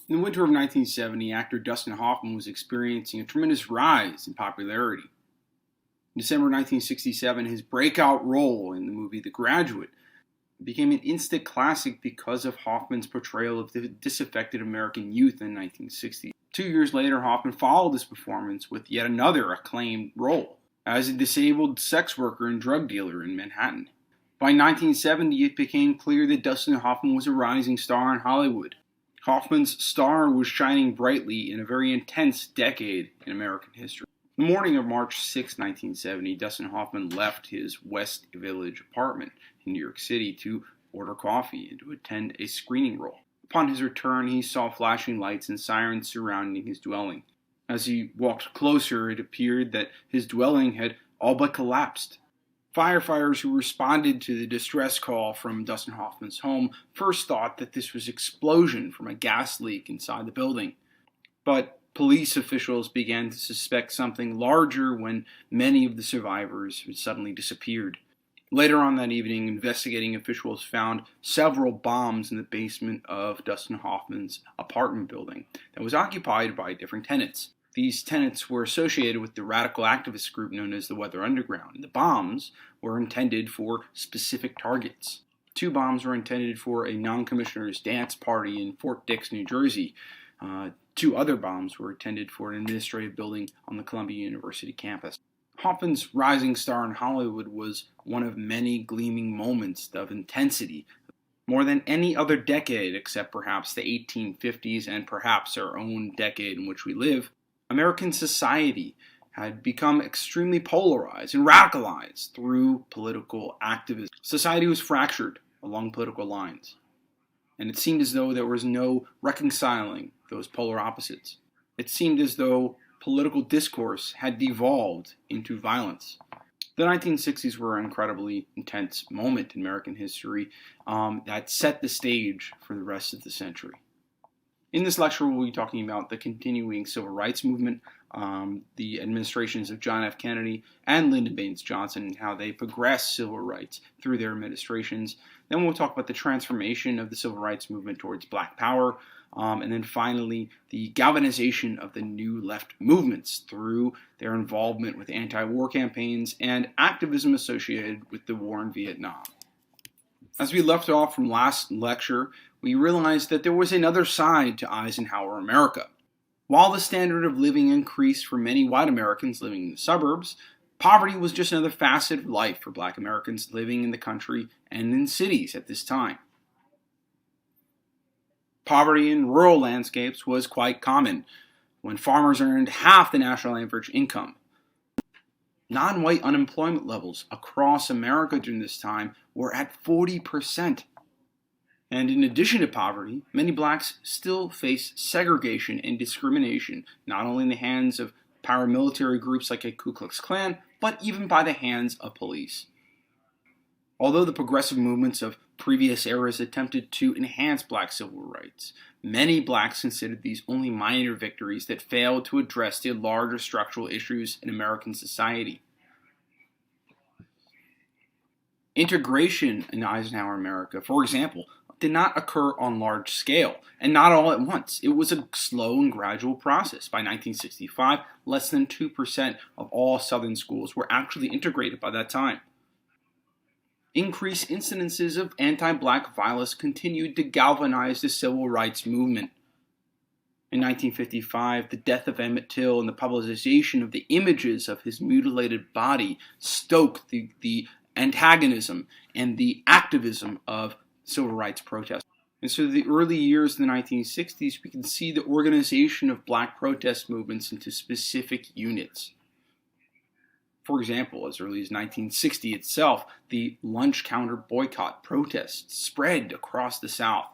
In the winter of 1970, actor Dustin Hoffman was experiencing a tremendous rise in popularity. In December 1967, his breakout role in the movie The Graduate became an instant classic because of Hoffman's portrayal of the disaffected American youth in the 1960s. 2 years later, Hoffman followed this performance with yet another acclaimed role as a disabled sex worker and drug dealer in Manhattan. By 1970, it became clear that Dustin Hoffman was a rising star in Hollywood. Hoffman's star was shining brightly in a very intense decade in American history. The morning of March 6, 1970, Dustin Hoffman left his West Village apartment in New York City to order coffee and to attend a screening role. Upon his return, he saw flashing lights and sirens surrounding his dwelling. As he walked closer, it appeared that his dwelling had all but collapsed. Firefighters who responded to the distress call from Dustin Hoffman's home first thought that this was an explosion from a gas leak inside the building. But police officials began to suspect something larger when many of the survivors had suddenly disappeared. Later on that evening, investigating officials found several bombs in the basement of Dustin Hoffman's apartment building that was occupied by different tenants. These tenants were associated with the radical activist group known as the Weather Underground. The bombs were intended for specific targets. 2 bombs were intended for a non-commissioner's dance party in Fort Dix, New Jersey. 2 other bombs were intended for an administrative building on the Columbia University campus. Hoffman's rising star in Hollywood was one of many gleaming moments of intensity, more than any other decade except perhaps the 1850s and perhaps our own decade in which we live. American society had become extremely polarized and radicalized through political activism. Society was fractured along political lines, and it seemed as though there was no reconciling those polar opposites. It seemed as though political discourse had devolved into violence. The 1960s were an incredibly intense moment in American history that set the stage for the rest of the century. In this lecture, we'll be talking about the continuing civil rights movement, the administrations of John F. Kennedy and Lyndon Baines Johnson, and how they progressed civil rights through their administrations. Then we'll talk about the transformation of the civil rights movement towards Black Power, and then finally the galvanization of the new left movements through their involvement with anti-war campaigns and activism associated with the war in Vietnam. As we left off from last lecture, we realized that there was another side to Eisenhower America. While the standard of living increased for many white Americans living in the suburbs, poverty was just another facet of life for Black Americans living in the country and in cities at this time. Poverty in rural landscapes was quite common, when farmers earned half the national average income. Non-white unemployment levels across America during this time were at 40%. And in addition to poverty, many blacks still face segregation and discrimination, not only in the hands of paramilitary groups like a Ku Klux Klan, but even by the hands of police. Although the progressive movements of previous eras attempted to enhance black civil rights, many blacks considered these only minor victories that failed to address the larger structural issues in American society. Integration in Eisenhower America, for example, did not occur on large scale, and not all at once. It was a slow and gradual process. By 1965, less than 2% of all Southern schools were actually integrated by that time. Increased incidences of anti-black violence continued to galvanize the civil rights movement. In 1955, the death of Emmett Till and the publicization of the images of his mutilated body stoked the antagonism and the activism of civil rights protests. And so the early years of the 1960s, we can see the organization of black protest movements into specific units. For example, as early as 1960 itself, the lunch counter boycott protests spread across the South.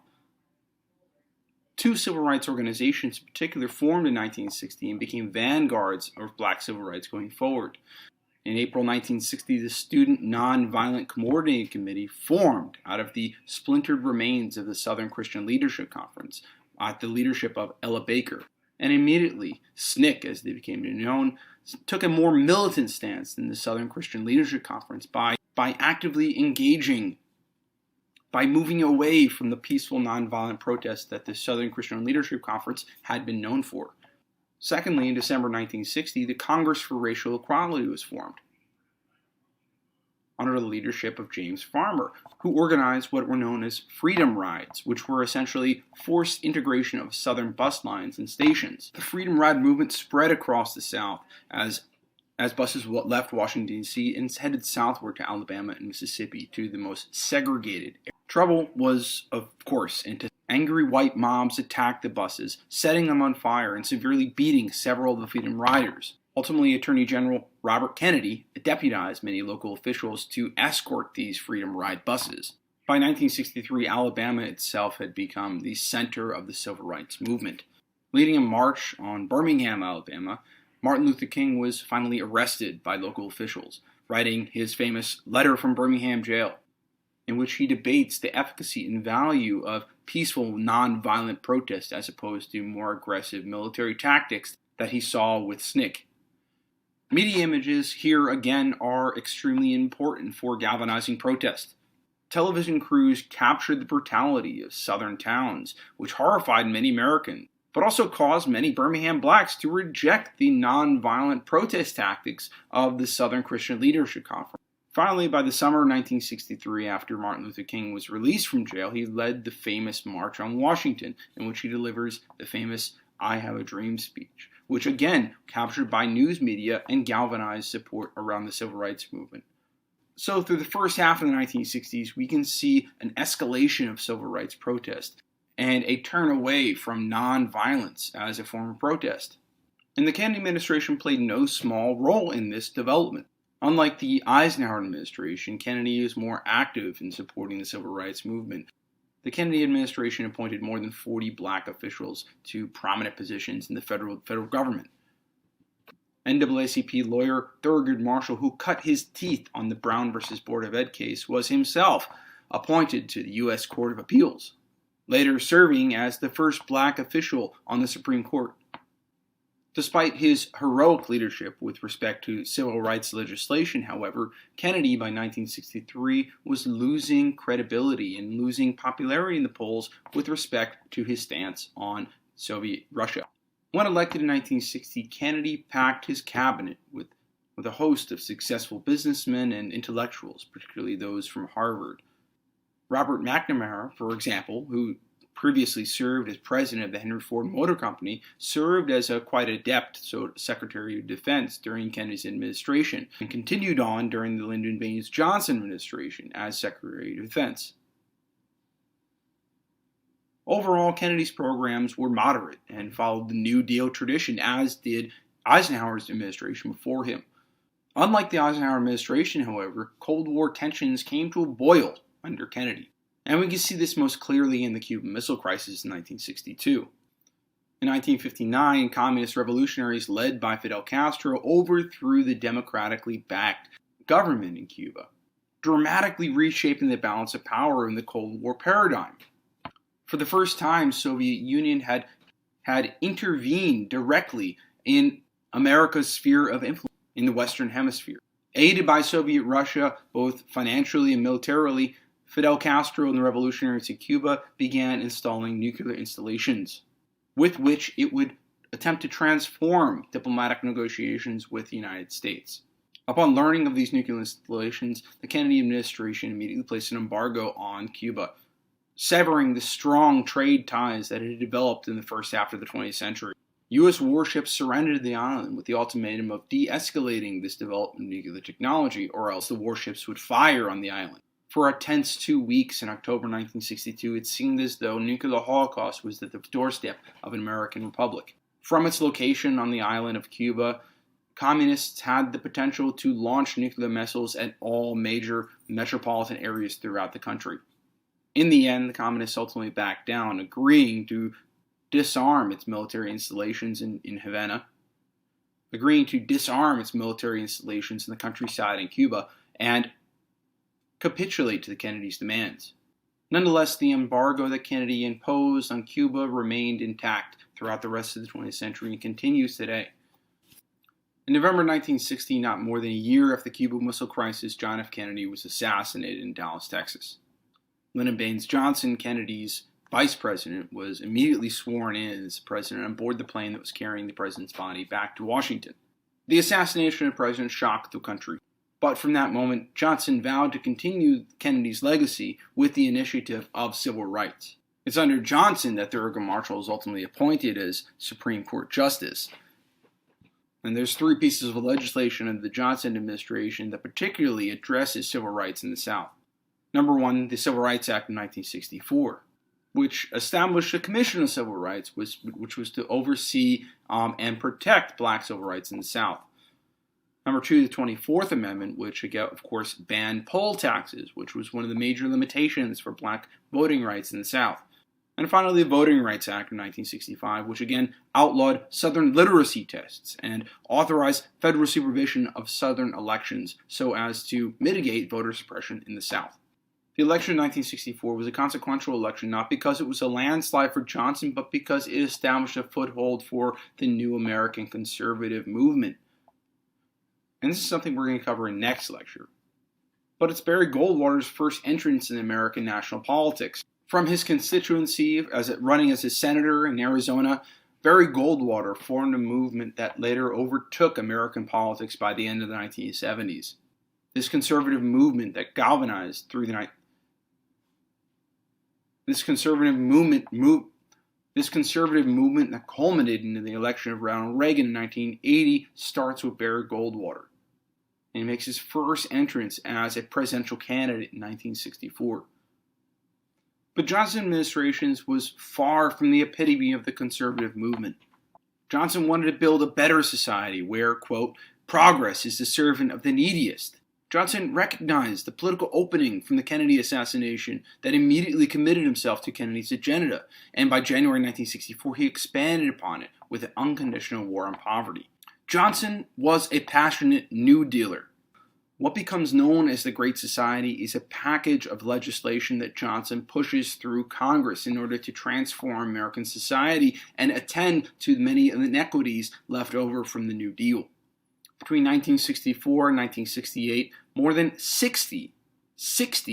2 civil rights organizations in particular formed in 1960 and became vanguards of black civil rights going forward. In April 1960, the Student Nonviolent Coordinating Committee formed out of the splintered remains of the Southern Christian Leadership Conference at the leadership of Ella Baker. And immediately, SNCC, as they became known, took a more militant stance than the Southern Christian Leadership Conference by actively engaging by moving away from the peaceful, nonviolent protests that the Southern Christian Leadership Conference had been known for. Secondly, in December 1960, the Congress for Racial Equality was formed under the leadership of James Farmer, who organized what were known as Freedom Rides, which were essentially forced integration of Southern bus lines and stations. The Freedom Ride movement spread across the South as buses left Washington, D.C. and headed southward to Alabama and Mississippi, to the most segregated areas. Trouble was, of course, angry white mobs attacked the buses, setting them on fire and severely beating several of the Freedom Riders. Ultimately, Attorney General Robert Kennedy deputized many local officials to escort these Freedom Ride buses. By 1963, Alabama itself had become the center of the civil rights movement. Leading a march on Birmingham, Alabama, Martin Luther King was finally arrested by local officials, writing his famous Letter from Birmingham Jail, in which he debates the efficacy and value of peaceful, nonviolent protest as opposed to more aggressive military tactics that he saw with SNCC. Media images here again are extremely important for galvanizing protest. Television crews captured the brutality of southern towns, which horrified many Americans, but also caused many Birmingham blacks to reject the nonviolent protest tactics of the Southern Christian Leadership Conference. Finally, by the summer of 1963, after Martin Luther King was released from jail, he led the famous March on Washington, in which he delivers the famous "I Have a Dream" speech, which again captured by news media and galvanized support around the civil rights movement. So through the first half of the 1960s, we can see an escalation of civil rights protest and a turn away from nonviolence as a form of protest. And the Kennedy administration played no small role in this development. Unlike the Eisenhower administration, Kennedy was more active in supporting the civil rights movement. The Kennedy administration appointed more than 40 black officials to prominent positions in the federal government. NAACP lawyer Thurgood Marshall, who cut his teeth on the Brown versus Board of Ed case, was himself appointed to the U.S. Court of Appeals, later serving as the first black official on the Supreme Court. Despite his heroic leadership with respect to civil rights legislation, however, Kennedy by 1963 was losing credibility and losing popularity in the polls with respect to his stance on Soviet Russia. When elected in 1960, Kennedy packed his cabinet with a host of successful businessmen and intellectuals, particularly those from Harvard. Robert McNamara, for example, who previously served as president of the Henry Ford Motor Company, served as a quite adept Secretary of Defense during Kennedy's administration, and continued on during the Lyndon Baines Johnson administration as Secretary of Defense. Overall, Kennedy's programs were moderate and followed the New Deal tradition, as did Eisenhower's administration before him. Unlike the Eisenhower administration, however, Cold War tensions came to a boil under Kennedy. And we can see this most clearly in the Cuban Missile Crisis in 1962. In 1959, communist revolutionaries led by Fidel Castro overthrew the democratically backed government in Cuba, dramatically reshaping the balance of power in the Cold War paradigm. For the first time, Soviet Union had intervened directly in America's sphere of influence in the Western Hemisphere. Aided by Soviet Russia, both financially and militarily, Fidel Castro and the revolutionaries in Cuba began installing nuclear installations, with which it would attempt to transform diplomatic negotiations with the United States. Upon learning of these nuclear installations, the Kennedy administration immediately placed an embargo on Cuba, severing the strong trade ties that had developed in the first half of the 20th century. U.S. warships surrendered the island with the ultimatum of de-escalating this development of nuclear technology, or else the warships would fire on the island. For a tense 2 weeks in October 1962, it seemed as though nuclear holocaust was at the doorstep of an American republic. From its location on the island of Cuba, communists had the potential to launch nuclear missiles at all major metropolitan areas throughout the country. In the end, the communists ultimately backed down, agreeing to disarm its military installations in Havana, agreeing to disarm its military installations in the countryside in Cuba, and capitulate to the Kennedys' demands. Nonetheless, the embargo that Kennedy imposed on Cuba remained intact throughout the rest of the 20th century and continues today. In November 1960, not more than a year after the Cuban Missile Crisis, John F. Kennedy was assassinated in Dallas, Texas. Lyndon Baines Johnson, Kennedy's vice president, was immediately sworn in as president on board the plane that was carrying the president's body back to Washington. The assassination of the president shocked the country, but from that moment, Johnson vowed to continue Kennedy's legacy with the initiative of civil rights. It's under Johnson that Thurgood Marshall is ultimately appointed as Supreme Court Justice. And there's 3 pieces of legislation under the Johnson administration that particularly addresses civil rights in the South. Number 1, the Civil Rights Act of 1964, which established a Commission of Civil Rights, which was to oversee and protect black civil rights in the South. Number 2, the 24th Amendment, which, again, of course, banned poll taxes, which was one of the major limitations for black voting rights in the South. And finally, the Voting Rights Act of 1965, which again outlawed Southern literacy tests and authorized federal supervision of Southern elections so as to mitigate voter suppression in the South. The election of 1964 was a consequential election not because it was a landslide for Johnson, but because it established a foothold for the new American conservative movement. And this is something we're going to cover in next lecture. But it's Barry Goldwater's first entrance in American national politics. From his constituency running as a senator in Arizona, Barry Goldwater formed a movement that later overtook American politics by the end of the 1970s. This conservative movement that galvanized through the This conservative movement that culminated into the election of Ronald Reagan in 1980 starts with Barry Goldwater. And he makes his first entrance as a presidential candidate in 1964. But Johnson administration was far from the epitome of the conservative movement. Johnson wanted to build a better society where, quote, progress is the servant of the neediest. Johnson recognized the political opening from the Kennedy assassination that immediately committed himself to Kennedy's agenda, and by January 1964 he expanded upon it with an unconditional war on poverty. Johnson was a passionate New Dealer. What becomes known as the Great Society is a package of legislation that Johnson pushes through Congress in order to transform American society and attend to many of the inequities left over from the New Deal. Between 1964 and 1968, more than 60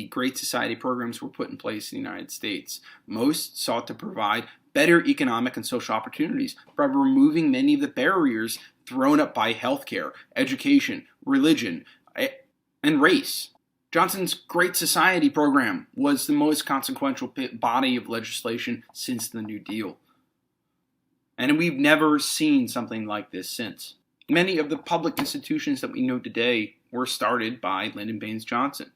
Great Society programs were put in place in the United States. Most sought to provide better economic and social opportunities by removing many of the barriers thrown up by healthcare, education, religion, and race. Johnson's Great Society program was the most consequential body of legislation since the New Deal. And we've never seen something like this since. Many of the public institutions that we know today were started by Lyndon Baines Johnson.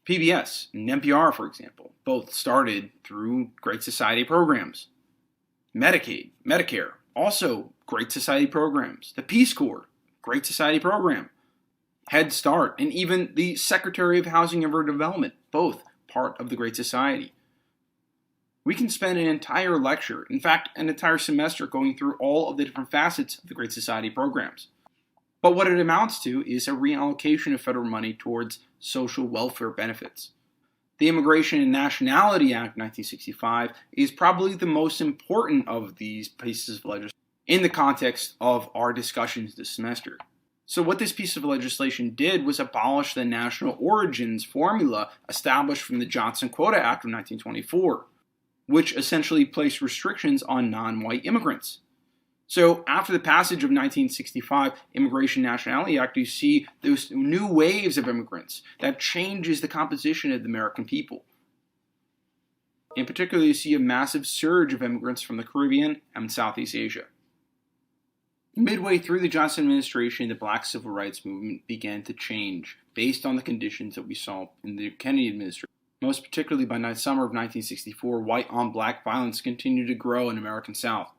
PBS and NPR, for example, both started through Great Society programs. Medicaid, Medicare, also Great Society programs. The Peace Corps, Great Society program. Head Start, and even the Secretary of Housing and Urban Development, both part of the Great Society. We can spend an entire lecture, in fact, an entire semester going through all of the different facets of the Great Society programs. But what it amounts to is a reallocation of federal money towards social welfare benefits. The Immigration and Nationality Act of 1965 is probably the most important of these pieces of legislation in the context of our discussions this semester. So what this piece of legislation did was abolish the national origins formula established from the Johnson Quota Act of 1924, which essentially placed restrictions on non-white immigrants. So after the passage of 1965 Immigration and Nationality Act, you see those new waves of immigrants that changes the composition of the American people. In particular, you see a massive surge of immigrants from the Caribbean and Southeast Asia. Midway through the Johnson administration, the black civil rights movement began to change based on the conditions that we saw in the Kennedy administration. Most particularly by the summer of 1964, white-on-black violence continued to grow in the American South.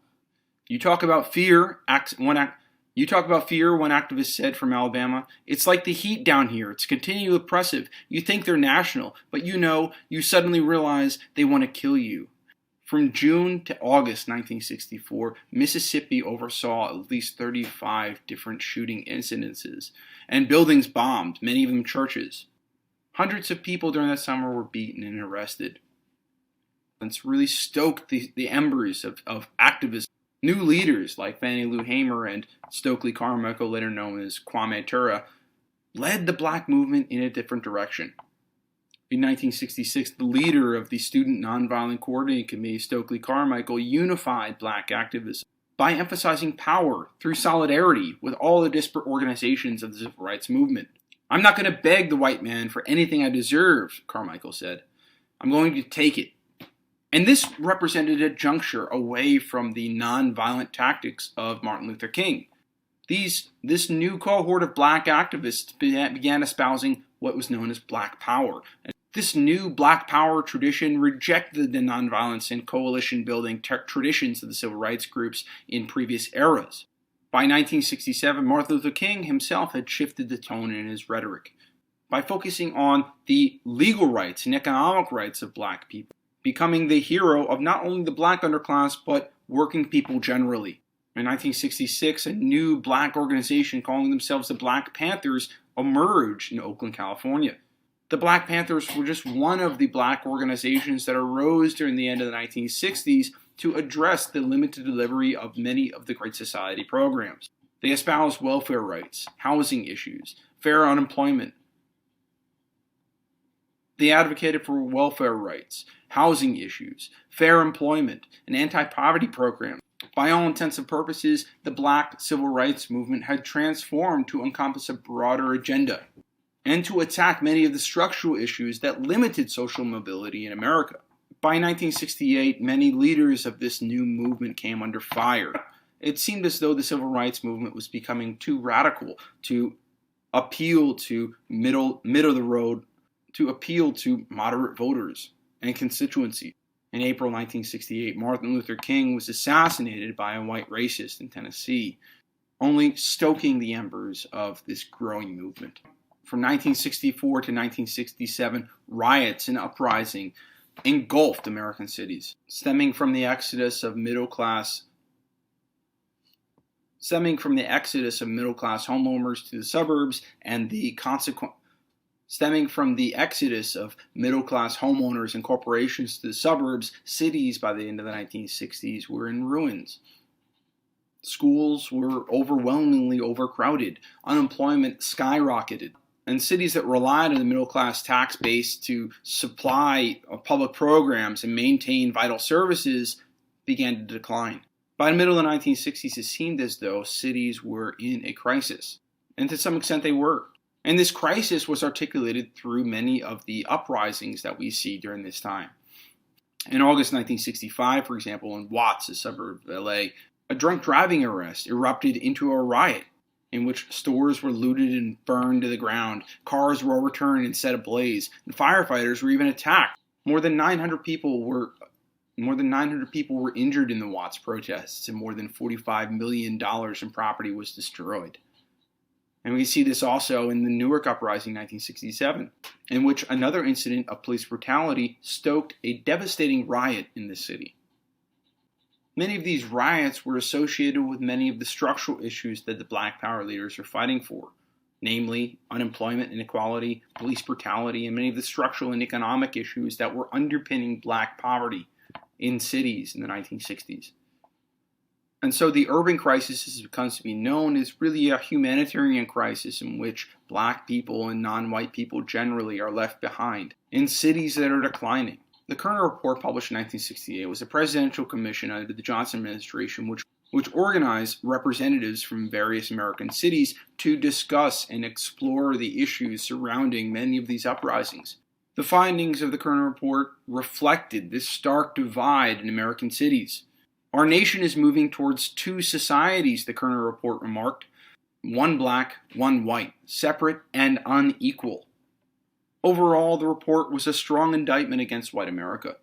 You talk about fear, one activist said from Alabama, "It's like the heat down here. It's continually oppressive. You think they're national, but you suddenly realize they want to kill you." From June to August 1964, Mississippi oversaw at least 35 different shooting incidences and buildings bombed, many of them churches. Hundreds of people during that summer were beaten and arrested. It's really stoked the embers of activism. New leaders like Fannie Lou Hamer and Stokely Carmichael, later known as Kwame Ture, led the black movement in a different direction. In 1966, the leader of the Student Nonviolent Coordinating Committee, Stokely Carmichael, unified black activism by emphasizing power through solidarity with all the disparate organizations of the civil rights movement. "I'm not going to beg the white man for anything I deserve," Carmichael said. "I'm going to take it." And this represented a juncture away from the nonviolent tactics of Martin Luther King. This new cohort of black activists began espousing what was known as black power. And this new black power tradition rejected the nonviolence and coalition-building traditions of the civil rights groups in previous eras. By 1967, Martin Luther King himself had shifted the tone in his rhetoric by focusing on the legal rights and economic rights of black people, becoming the hero of not only the black underclass, but working people generally. In 1966, a new black organization calling themselves the Black Panthers emerged in Oakland, California. The Black Panthers were just one of the black organizations that arose during the end of the 1960s to address the limited delivery of many of the Great Society programs. They espoused welfare rights, housing issues, fair unemployment. They advocated for welfare rights, housing issues, fair employment, and anti-poverty programs. By all intents and purposes, the black civil rights movement had transformed to encompass a broader agenda and to attack many of the structural issues that limited social mobility in America. By 1968, many leaders of this new movement came under fire. It seemed as though the civil rights movement was becoming too radical to appeal to middle of the road, to appeal to moderate voters and constituencies. In April 1968, Martin Luther King was assassinated by a white racist in Tennessee, only stoking the embers of this growing movement. From 1964 to 1967, riots and uprising engulfed American cities, stemming from the exodus of middle class homeowners to the suburbs and stemming from the exodus of middle-class homeowners and corporations to the suburbs. Cities by the end of the 1960s were in ruins. Schools were overwhelmingly overcrowded. Unemployment skyrocketed. And cities that relied on the middle-class tax base to supply public programs and maintain vital services began to decline. By the middle of the 1960s, it seemed as though cities were in a crisis. And to some extent they were. And this crisis was articulated through many of the uprisings that we see during this time. In August 1965, for example, in Watts, a suburb of LA, a drunk driving arrest erupted into a riot in which stores were looted and burned to the ground, cars were overturned and set ablaze, and firefighters were even attacked. More than 900 people were injured in the Watts protests, and more than $45 million in property was destroyed. And we see this also in the Newark Uprising 1967, in which another incident of police brutality stoked a devastating riot in the city. Many of these riots were associated with many of the structural issues that the Black Power leaders are fighting for, namely unemployment, inequality, police brutality, and many of the structural and economic issues that were underpinning black poverty in cities in the 1960s. And so the urban crisis, as it comes to be known, is really a humanitarian crisis in which black people and non-white people generally are left behind in cities that are declining. The Kerner Report, published in 1968, was a presidential commission under the Johnson administration which organized representatives from various American cities to discuss and explore the issues surrounding many of these uprisings. The findings of the Kerner Report reflected this stark divide in American cities. Our nation is moving towards two societies, the Kerner Report remarked. One black, one white, separate and unequal. Overall, the report was a strong indictment against white America.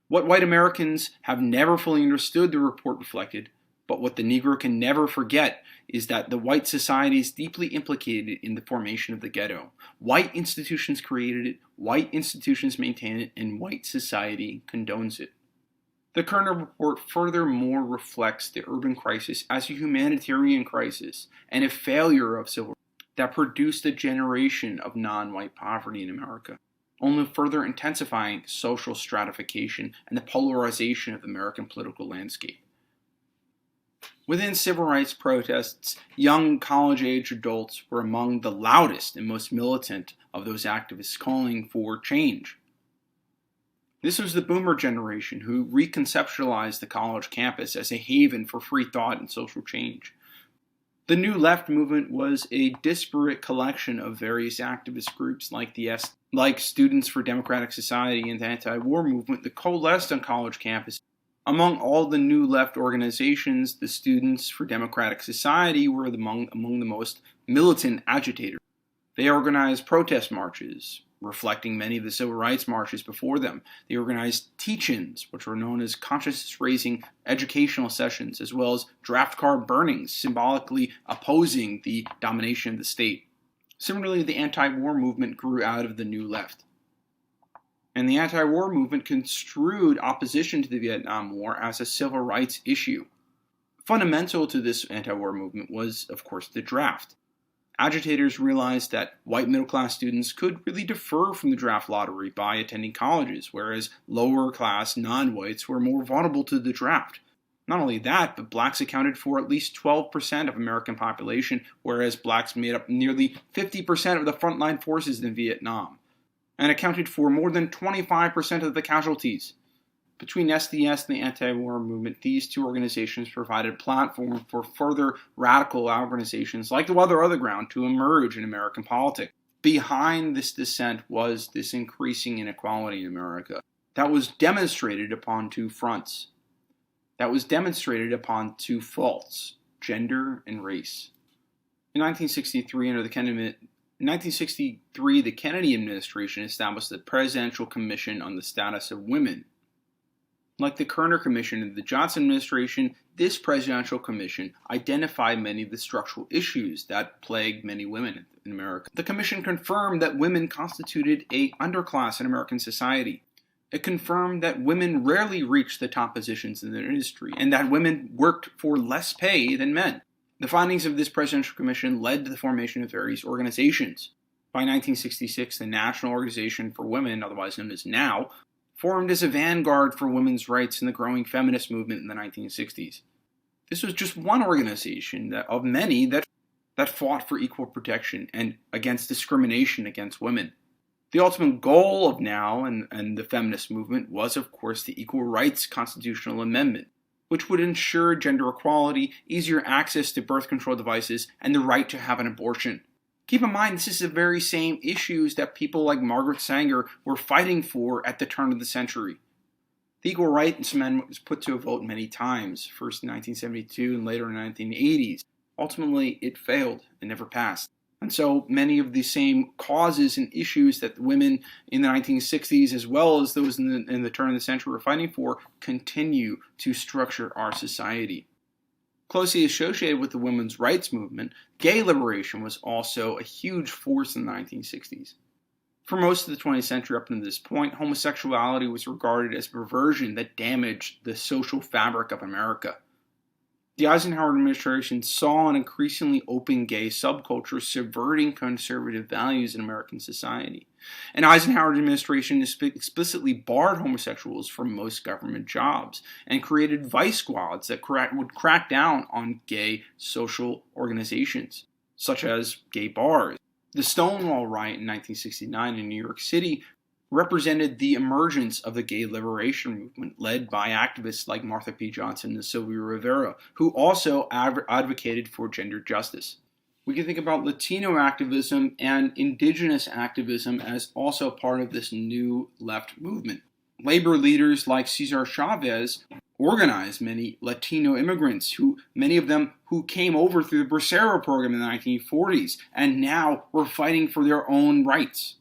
What white Americans have never fully understood, the report reflected, but what the Negro can never forget, is that the white society is deeply implicated in the formation of the ghetto. White institutions created it, white institutions maintain it, and white society condones it. The Kerner Report furthermore reflects the urban crisis as a humanitarian crisis and a failure of civil rights that produced a generation of non-white poverty in America, only further intensifying social stratification and the polarization of the American political landscape. Within civil rights protests, young college-age adults were among the loudest and most militant of those activists calling for change. This was the boomer generation who reconceptualized the college campus as a haven for free thought and social change. The New Left movement was a disparate collection of various activist groups like Students for Democratic Society and the anti-war movement that coalesced on college campuses. Among all the New Left organizations, the Students for Democratic Society were among the most militant agitators. They organized protest marches, reflecting many of the civil rights marches before them. They organized teach-ins, which were known as consciousness-raising educational sessions, as well as draft card burnings, symbolically opposing the domination of the state. Similarly, the anti-war movement grew out of the New Left. And the anti-war movement construed opposition to the Vietnam War as a civil rights issue. Fundamental to this anti-war movement was, of course, the draft. Agitators realized that white middle-class students could really defer from the draft lottery by attending colleges, whereas lower-class non-whites were more vulnerable to the draft. Not only that, but blacks accounted for at least 12% of American population, whereas blacks made up nearly 50% of the frontline forces in Vietnam, and accounted for more than 25% of the casualties. Between SDS and the anti-war movement, these two organizations provided a platform for further radical organizations like the Weather Underground to emerge in American politics. Behind this dissent was this increasing inequality in America that was demonstrated upon two fronts. That was demonstrated upon two faults: gender and race. In 1963, the Kennedy administration established the Presidential Commission on the Status of Women. Like the Kerner Commission of the Johnson administration, this Presidential Commission identified many of the structural issues that plagued many women in America. The Commission confirmed that women constituted an underclass in American society. It confirmed that women rarely reached the top positions in their industry, and that women worked for less pay than men. The findings of this Presidential Commission led to the formation of various organizations. By 1966, the National Organization for Women, otherwise known as NOW, formed as a vanguard for women's rights in the growing feminist movement in the 1960s. This was just one organization of many that fought for equal protection and against discrimination against women. The ultimate goal of NOW and the feminist movement was, of course, the Equal Rights Constitutional Amendment, which would ensure gender equality, easier access to birth control devices, and the right to have an abortion. Keep in mind, this is the very same issues that people like Margaret Sanger were fighting for at the turn of the century. The Equal Rights Amendment was put to a vote many times, first in 1972 and later in the 1980s. Ultimately, it failed and never passed. And so many of the same causes and issues that women in the 1960s, as well as those in the turn of the century were fighting for, continue to structure our society. Closely associated with the women's rights movement, gay liberation was also a huge force in the 1960s. For most of the 20th century up to this point, homosexuality was regarded as a perversion that damaged the social fabric of America. The Eisenhower administration saw an increasingly open gay subculture subverting conservative values in American society. And Eisenhower administration explicitly barred homosexuals from most government jobs and created vice squads that would crack down on gay social organizations, such as gay bars. The Stonewall riot in 1969 in New York City represented the emergence of the gay liberation movement led by activists like Martha P. Johnson and Sylvia Rivera, who also advocated for gender justice. We can think about Latino activism and indigenous activism as also part of this new left movement. Labor leaders like Cesar Chavez organized many Latino immigrants, many of them who came over through the Bracero program in the 1940s and now were fighting for their own rights.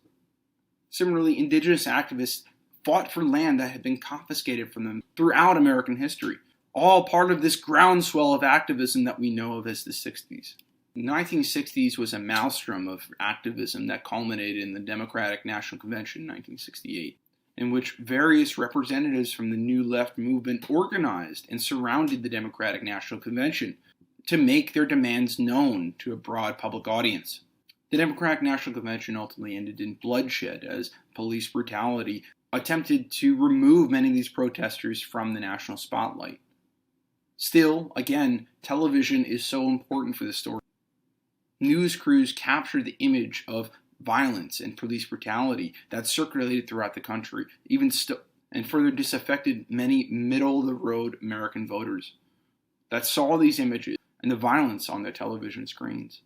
Similarly, indigenous activists fought for land that had been confiscated from them throughout American history, all part of this groundswell of activism that we know of as the 60s. The 1960s was a maelstrom of activism that culminated in the Democratic National Convention in 1968, in which various representatives from the New Left movement organized and surrounded the Democratic National Convention to make their demands known to a broad public audience. The Democratic National Convention ultimately ended in bloodshed as police brutality attempted to remove many of these protesters from the national spotlight. Still, again, television is so important for the story. News crews captured the image of violence and police brutality that circulated throughout the country, and further disaffected many middle-of-the-road American voters that saw these images and the violence on their television screens.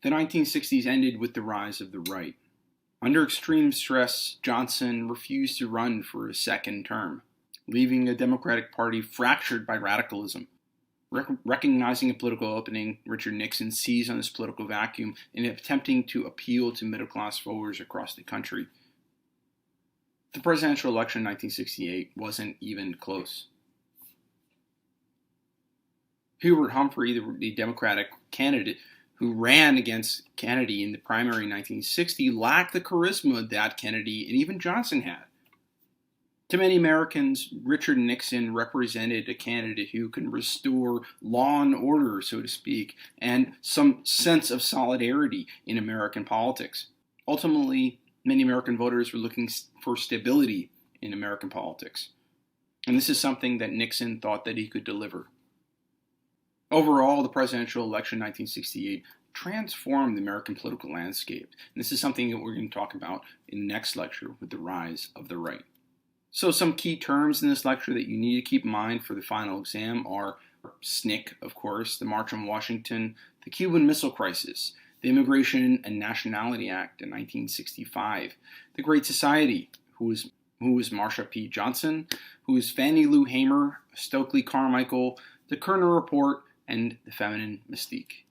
The 1960s ended with the rise of the right. Under extreme stress, Johnson refused to run for a second term, leaving the Democratic Party fractured by radicalism. Recognizing a political opening, Richard Nixon seized on this political vacuum in attempting to appeal to middle-class voters across the country. The presidential election in 1968 wasn't even close. Hubert Humphrey, the Democratic candidate who ran against Kennedy in the primary in 1960, lacked the charisma that Kennedy and even Johnson had. To many Americans, Richard Nixon represented a candidate who can restore law and order, so to speak, and some sense of solidarity in American politics. Ultimately, many American voters were looking for stability in American politics. And this is something that Nixon thought that he could deliver. Overall, the presidential election in 1968 transformed the American political landscape. And this is something that we're going to talk about in the next lecture with the rise of the right. So some key terms in this lecture that you need to keep in mind for the final exam are SNCC, of course, the March on Washington, the Cuban Missile Crisis, the Immigration and Nationality Act in 1965, the Great Society, who was Marsha P. Johnson, who is Fannie Lou Hamer, Stokely Carmichael, the Kerner Report, and the Feminine Mystique.